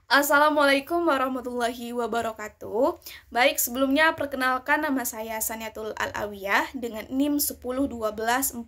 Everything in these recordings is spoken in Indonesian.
Assalamualaikum warahmatullahi wabarakatuh. Baik, sebelumnya perkenalkan nama saya Saniatul Al-Awiyah dengan NIM 10121415.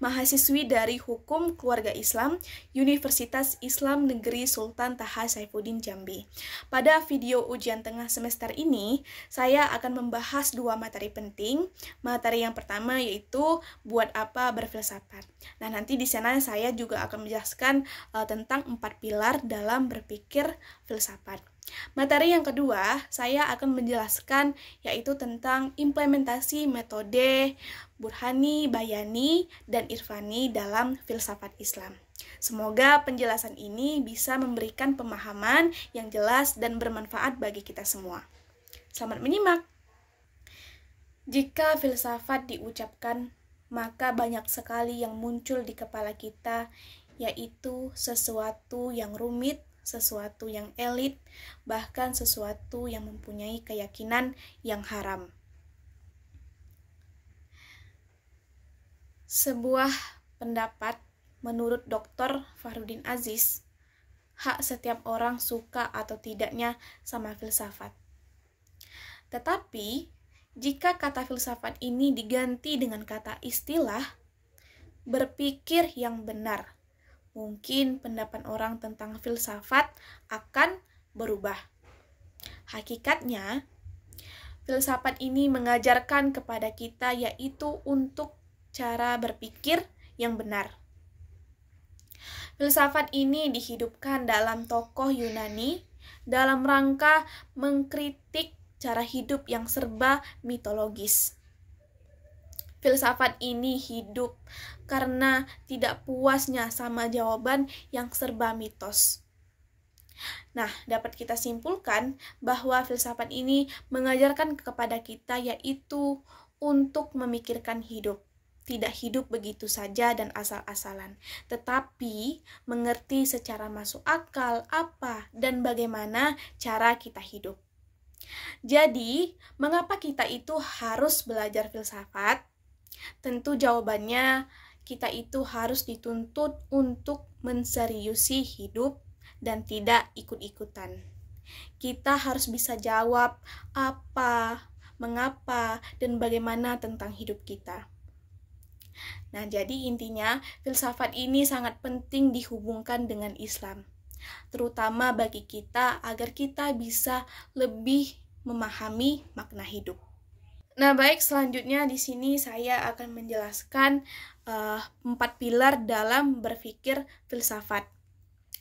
Mahasiswi dari Hukum Keluarga Islam, Universitas Islam Negeri Sultan Taha Saifuddin Jambi. Pada video ujian tengah semester ini, saya akan membahas dua materi penting. Materi yang pertama yaitu buat apa berfilsafat. Nah, nanti di sana saya juga akan menjelaskan tentang 4 pilar dalam berpikir filsafat. Materi yang kedua, saya akan menjelaskan yaitu tentang implementasi metode Burhani, Bayani, dan Irfani dalam filsafat Islam. Semoga penjelasan ini bisa memberikan pemahaman yang jelas dan bermanfaat bagi kita semua. Selamat menyimak. Jika filsafat diucapkan, maka banyak sekali yang muncul di kepala kita, yaitu sesuatu yang rumit, sesuatu yang elit, bahkan sesuatu yang mempunyai keyakinan yang haram. Sebuah pendapat menurut Dr. Fahrudin Aziz, hak setiap orang suka atau tidaknya sama filsafat. Tetapi, jika kata filsafat ini diganti dengan kata istilah, berpikir yang benar, mungkin pendapat orang tentang filsafat akan berubah. Hakikatnya, filsafat ini mengajarkan kepada kita yaitu untuk cara berpikir yang benar. Filsafat ini dihidupkan dalam tokoh Yunani dalam rangka mengkritik cara hidup yang serba mitologis. Filsafat ini hidup karena tidak puasnya sama jawaban yang serba mitos. Nah, dapat kita simpulkan bahwa filsafat ini mengajarkan kepada kita yaitu untuk memikirkan hidup. Tidak hidup begitu saja dan asal-asalan, tetapi mengerti secara masuk akal apa dan bagaimana cara kita hidup. Jadi, mengapa kita itu harus belajar filsafat? Tentu jawabannya, kita itu harus dituntut untuk menseriusi hidup dan tidak ikut-ikutan. Kita harus bisa jawab apa, mengapa, dan bagaimana tentang hidup kita. Nah, jadi intinya, filsafat ini sangat penting dihubungkan dengan Islam, terutama bagi kita agar kita bisa lebih memahami makna hidup. Nah, baik, selanjutnya di sini saya akan menjelaskan 4 pilar dalam berpikir filsafat.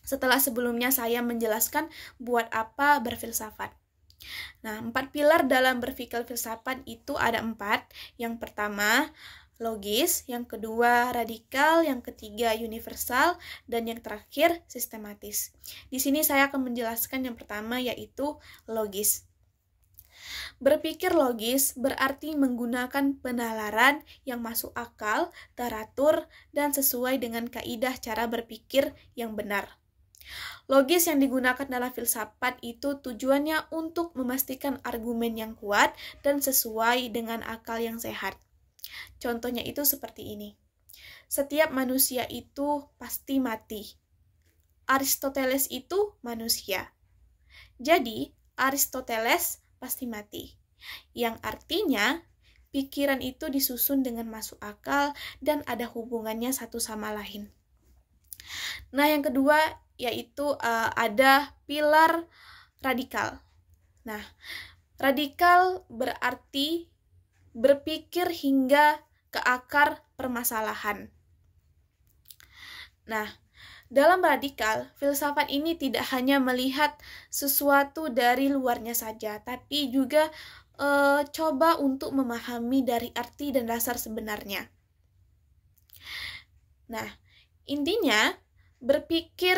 Setelah sebelumnya saya menjelaskan buat apa berfilsafat. Nah, 4 pilar dalam berpikir filsafat itu ada 4. Yang pertama, logis, yang kedua radikal, yang ketiga universal, dan yang terakhir sistematis. Di sini saya akan menjelaskan yang pertama yaitu logis. Berpikir logis berarti menggunakan penalaran yang masuk akal, teratur, dan sesuai dengan kaidah cara berpikir yang benar. Logis yang digunakan dalam filsafat itu tujuannya untuk memastikan argumen yang kuat dan sesuai dengan akal yang sehat. Contohnya itu seperti ini. Setiap manusia itu pasti mati. Aristoteles itu manusia. Jadi, Aristoteles pasti mati. Yang artinya, pikiran itu disusun dengan masuk akal dan ada hubungannya satu sama lain. Nah, yang kedua yaitu ada pilar radikal. Nah, radikal berarti berpikir hingga ke akar permasalahan. Nah, dalam radikal, filsafat ini tidak hanya melihat sesuatu dari luarnya saja, tapi juga coba untuk memahami dari arti dan dasar sebenarnya. Nah, intinya berpikir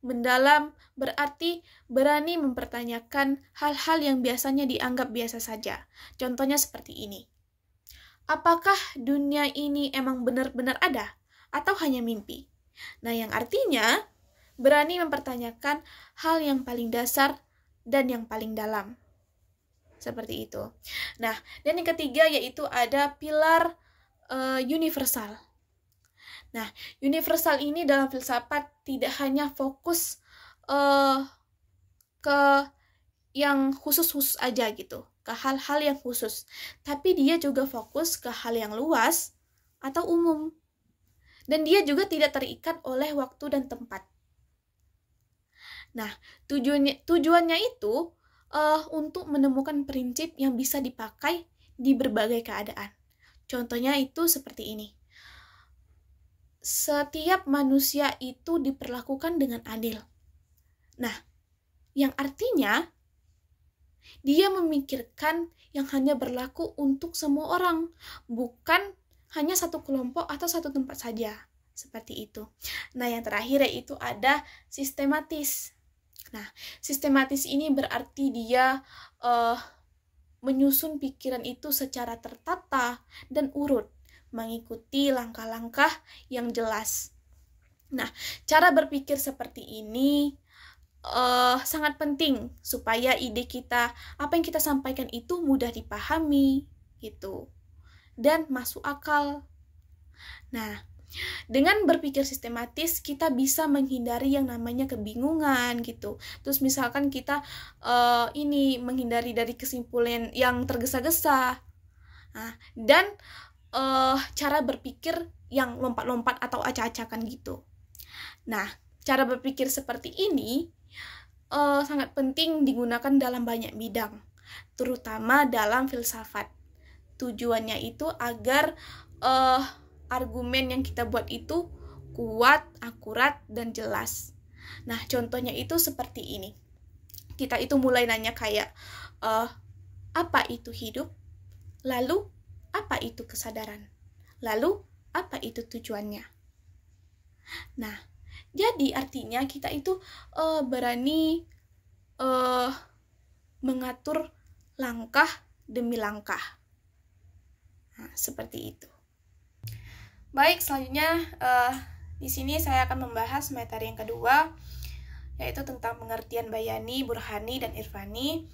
mendalam berarti berani mempertanyakan hal-hal yang biasanya dianggap biasa saja. Contohnya seperti ini. Apakah dunia ini emang benar-benar ada atau hanya mimpi? Nah, yang artinya berani mempertanyakan hal yang paling dasar dan yang paling dalam. Seperti itu. Nah, dan yang ketiga yaitu ada pilar universal. Nah, universal ini dalam filsafat tidak hanya fokus uh, ke yang khusus-khusus aja gitu, ke hal-hal yang khusus. Tapi dia juga fokus ke hal yang luas atau umum. Dan dia juga tidak terikat oleh waktu dan tempat. Nah, tujuannya itu untuk menemukan prinsip yang bisa dipakai di berbagai keadaan. Contohnya itu seperti ini. Setiap manusia itu diperlakukan dengan adil. Nah, yang artinya dia memikirkan yang hanya berlaku untuk semua orang, bukan hanya satu kelompok atau satu tempat saja. Seperti itu. Nah, yang terakhir yaitu ada sistematis. Nah, sistematis ini berarti dia menyusun pikiran itu secara tertata dan urut, mengikuti langkah-langkah yang jelas. Nah, cara berpikir seperti ini sangat penting supaya ide kita, apa yang kita sampaikan itu mudah dipahami gitu dan masuk akal. Nah, dengan berpikir sistematis kita bisa menghindari yang namanya kebingungan gitu. Terus misalkan kita menghindari dari kesimpulan yang tergesa-gesa. Nah, dan cara berpikir yang lompat-lompat atau acak-acakan gitu. Nah, cara berpikir seperti ini sangat penting digunakan dalam banyak bidang, terutama dalam filsafat. Tujuannya itu agar argumen yang kita buat itu kuat, akurat, dan jelas. Nah, contohnya itu seperti ini. Kita itu mulai nanya kayak, apa itu hidup? Lalu, apa itu kesadaran? Lalu, apa itu tujuannya? Nah, jadi artinya kita itu berani mengatur langkah demi langkah. Nah, seperti itu. Baik, selanjutnya di sini saya akan membahas materi yang kedua, yaitu tentang pengertian bayani, burhani, dan irfani,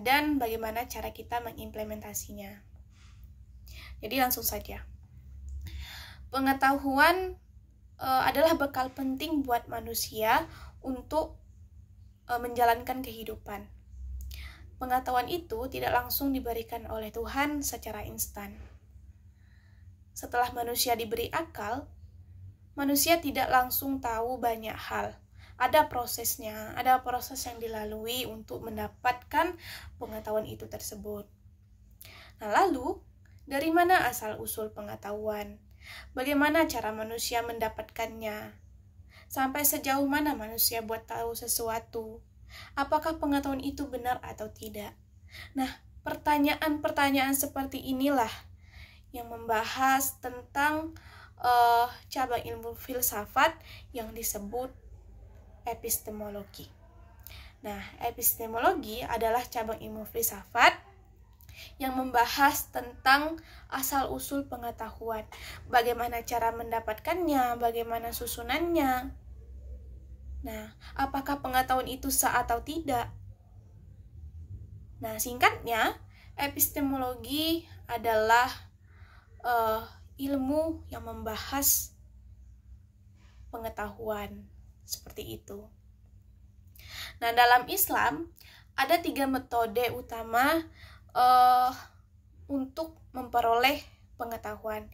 dan bagaimana cara kita mengimplementasinya. Jadi langsung saja. Pengetahuan adalah bekal penting buat manusia untuk menjalankan kehidupan. Pengetahuan itu tidak langsung diberikan oleh Tuhan secara instan. Setelah manusia diberi akal, manusia tidak langsung tahu banyak hal. Ada prosesnya, ada proses yang dilalui untuk mendapatkan pengetahuan itu tersebut. Nah, lalu, dari mana asal-usul pengetahuan? Bagaimana cara manusia mendapatkannya? Sampai sejauh mana manusia buat tahu sesuatu? Apakah pengetahuan itu benar atau tidak? Nah, pertanyaan-pertanyaan seperti inilah yang membahas tentang cabang ilmu filsafat yang disebut epistemologi. Nah, epistemologi adalah cabang ilmu filsafat yang membahas tentang asal-usul pengetahuan, bagaimana cara mendapatkannya, bagaimana susunannya. Nah, apakah pengetahuan itu sah atau tidak? Nah, singkatnya, epistemologi adalah ilmu yang membahas pengetahuan, seperti itu. Nah, dalam Islam, ada 3 metode utama untuk memperoleh pengetahuan,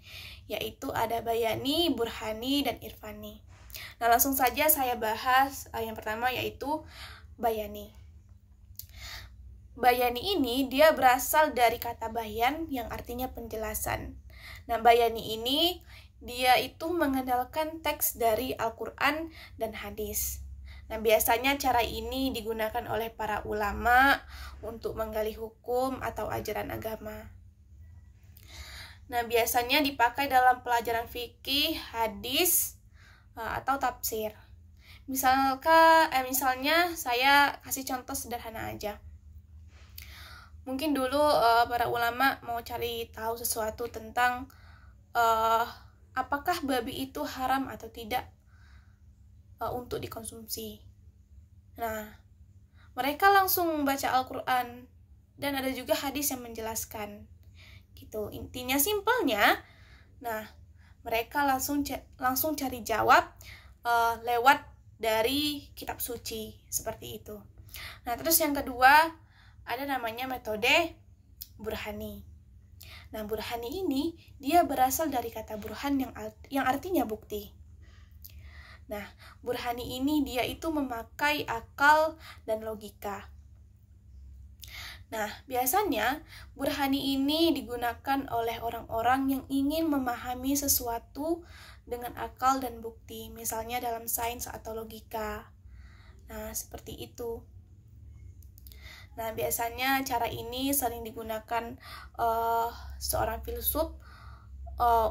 yaitu ada bayani, burhani, dan irfani. Nah, langsung saja saya bahas yang pertama, yaitu bayani. Bayani ini dia berasal dari kata bayan yang artinya penjelasan. Nah, bayani ini dia itu mengandalkan teks dari Al-Quran dan hadis. Nah, biasanya cara ini digunakan oleh para ulama untuk menggali hukum atau ajaran agama. Nah, biasanya dipakai dalam pelajaran fikih, hadis, atau tafsir. Misalnya saya kasih contoh sederhana aja. Mungkin dulu para ulama mau cari tahu sesuatu tentang apakah babi itu haram atau tidak untuk dikonsumsi. Nah, mereka langsung membaca Al-Quran dan ada juga hadis yang menjelaskan. Gitu. Intinya simpelnya, nah, mereka langsung cari jawab lewat dari kitab suci, seperti itu. Nah, terus yang kedua ada namanya metode burhani. Nah, burhani ini dia berasal dari kata burhan yang artinya bukti. Nah, burhani ini dia itu memakai akal dan logika. Nah, biasanya burhani ini digunakan oleh orang-orang yang ingin memahami sesuatu dengan akal dan bukti, misalnya dalam sains atau logika. Nah, seperti itu. Nah, biasanya cara ini sering digunakan seorang filsuf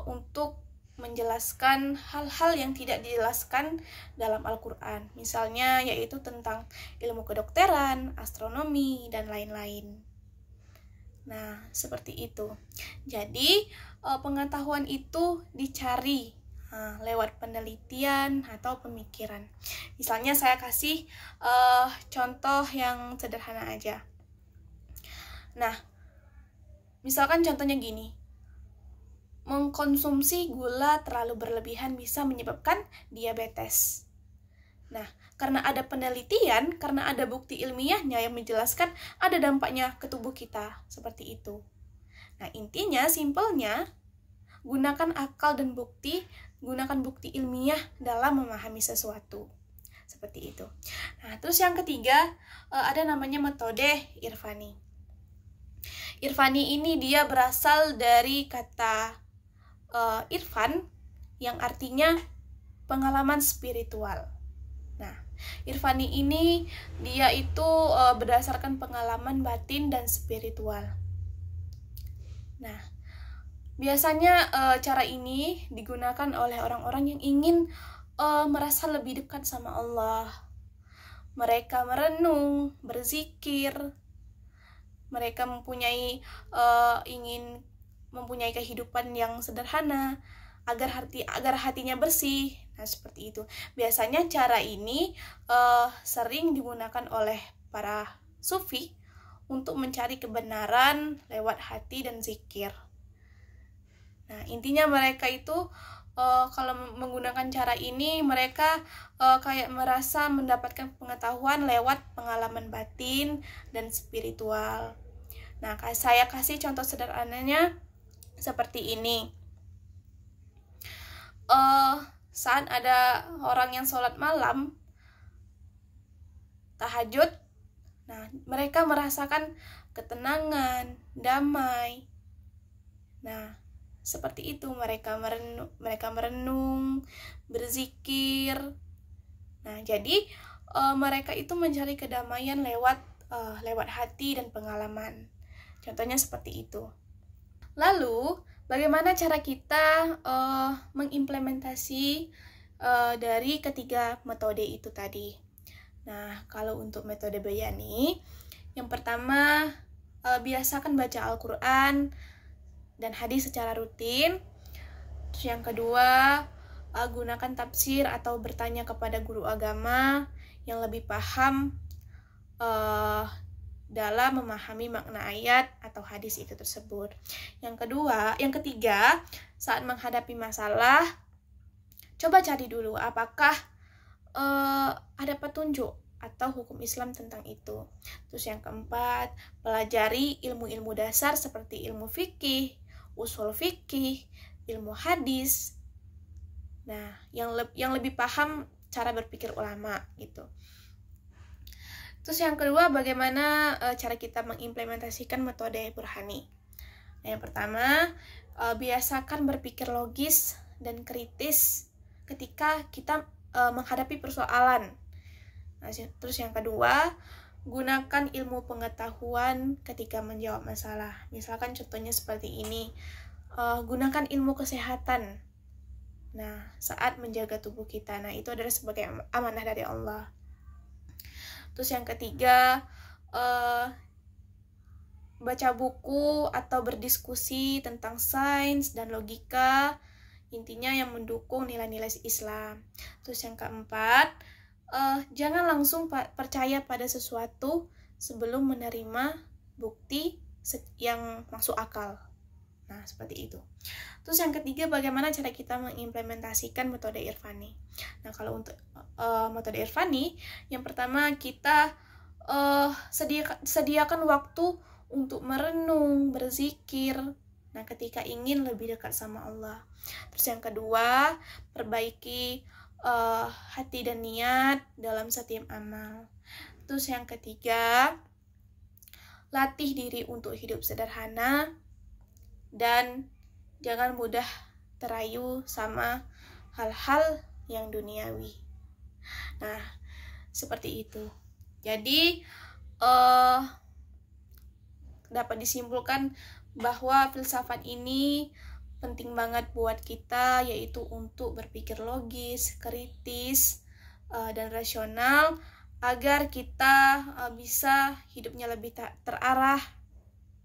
untuk menjelaskan hal-hal yang tidak dijelaskan dalam Al-Quran. Misalnya yaitu tentang ilmu kedokteran, astronomi, dan lain-lain. Nah, seperti itu. Jadi, pengetahuan itu dicari lewat penelitian atau pemikiran. Misalnya saya kasih contoh yang sederhana aja. Nah, misalkan contohnya gini. Mengkonsumsi gula terlalu berlebihan bisa menyebabkan diabetes. Nah, karena ada penelitian, karena ada bukti ilmiahnya yang menjelaskan ada dampaknya ke tubuh kita, seperti itu. Nah, intinya, simpelnya, gunakan akal dan bukti, gunakan bukti ilmiah dalam memahami sesuatu. Seperti itu. Nah, terus yang ketiga, ada namanya metode irfani. Irfani ini dia berasal dari kata irfan yang artinya pengalaman spiritual. Nah, irfani ini dia itu berdasarkan pengalaman batin dan spiritual. Nah, biasanya cara ini digunakan oleh orang-orang yang ingin merasa lebih dekat sama Allah. Mereka merenung, berzikir, mereka ingin mempunyai kehidupan yang sederhana agar hatinya bersih. Nah, seperti itu. Biasanya cara ini sering digunakan oleh para sufi untuk mencari kebenaran lewat hati dan zikir. Nah, intinya mereka itu kalau menggunakan cara ini mereka kayak merasa mendapatkan pengetahuan lewat pengalaman batin dan spiritual. Nah, saya kasih contoh sederhananya seperti ini. Saat ada orang yang sholat malam, tahajud, nah mereka merasakan ketenangan, damai. Nah, seperti itu, mereka merenung, berzikir. Nah, jadi mereka itu mencari kedamaian lewat hati dan pengalaman. Contohnya seperti itu. Lalu, bagaimana cara kita mengimplementasi dari ketiga metode itu tadi? Nah, kalau untuk metode bayani, yang pertama, biasakan baca Al-Quran dan hadis secara rutin. Terus yang kedua, gunakan tafsir atau bertanya kepada guru agama yang lebih paham dalam memahami makna ayat atau hadis itu tersebut. Yang ketiga, saat menghadapi masalah, coba cari dulu apakah ada petunjuk atau hukum Islam tentang itu. Terus yang keempat, pelajari ilmu-ilmu dasar seperti ilmu fikih, usul fikih, ilmu hadis. Nah, yang lebih paham cara berpikir ulama gitu. Terus yang kedua, bagaimana cara kita mengimplementasikan metode burhani? Nah, yang pertama, biasakan berpikir logis dan kritis ketika kita menghadapi persoalan. Nah, terus yang kedua, gunakan ilmu pengetahuan ketika menjawab masalah. Misalkan contohnya seperti ini, gunakan ilmu kesehatan. Nah, saat menjaga tubuh kita, nah itu adalah sebagai amanah dari Allah. Terus yang ketiga, baca buku atau berdiskusi tentang sains dan logika, intinya yang mendukung nilai-nilai Islam. Terus yang keempat, jangan langsung percaya pada sesuatu sebelum menerima bukti yang masuk akal. Nah, seperti itu. Terus yang ketiga, bagaimana cara kita mengimplementasikan metode Irfani. Nah, kalau untuk metode Irfani, yang pertama kita sediakan waktu untuk merenung, berzikir. Nah, ketika ingin lebih dekat sama Allah. Terus yang kedua, perbaiki hati dan niat dalam setiap amal. Terus yang ketiga, latih diri untuk hidup sederhana dan jangan mudah terayu sama hal-hal yang duniawi. Nah, seperti itu. Jadi dapat disimpulkan bahwa filsafat ini penting banget buat kita, yaitu untuk berpikir logis, kritis, dan rasional agar kita bisa hidupnya lebih terarah,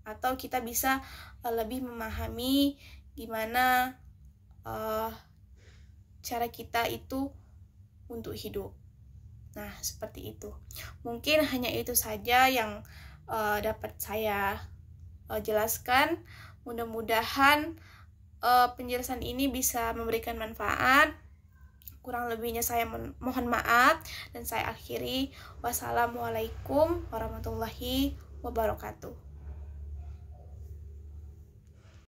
atau kita bisa lebih memahami gimana cara kita itu untuk hidup. Nah, seperti itu. Mungkin hanya itu saja yang dapat saya jelaskan. Mudah-mudahan penjelasan ini bisa memberikan manfaat. Kurang lebihnya saya mohon maaf, dan saya akhiri. Wassalamualaikum warahmatullahi wabarakatuh.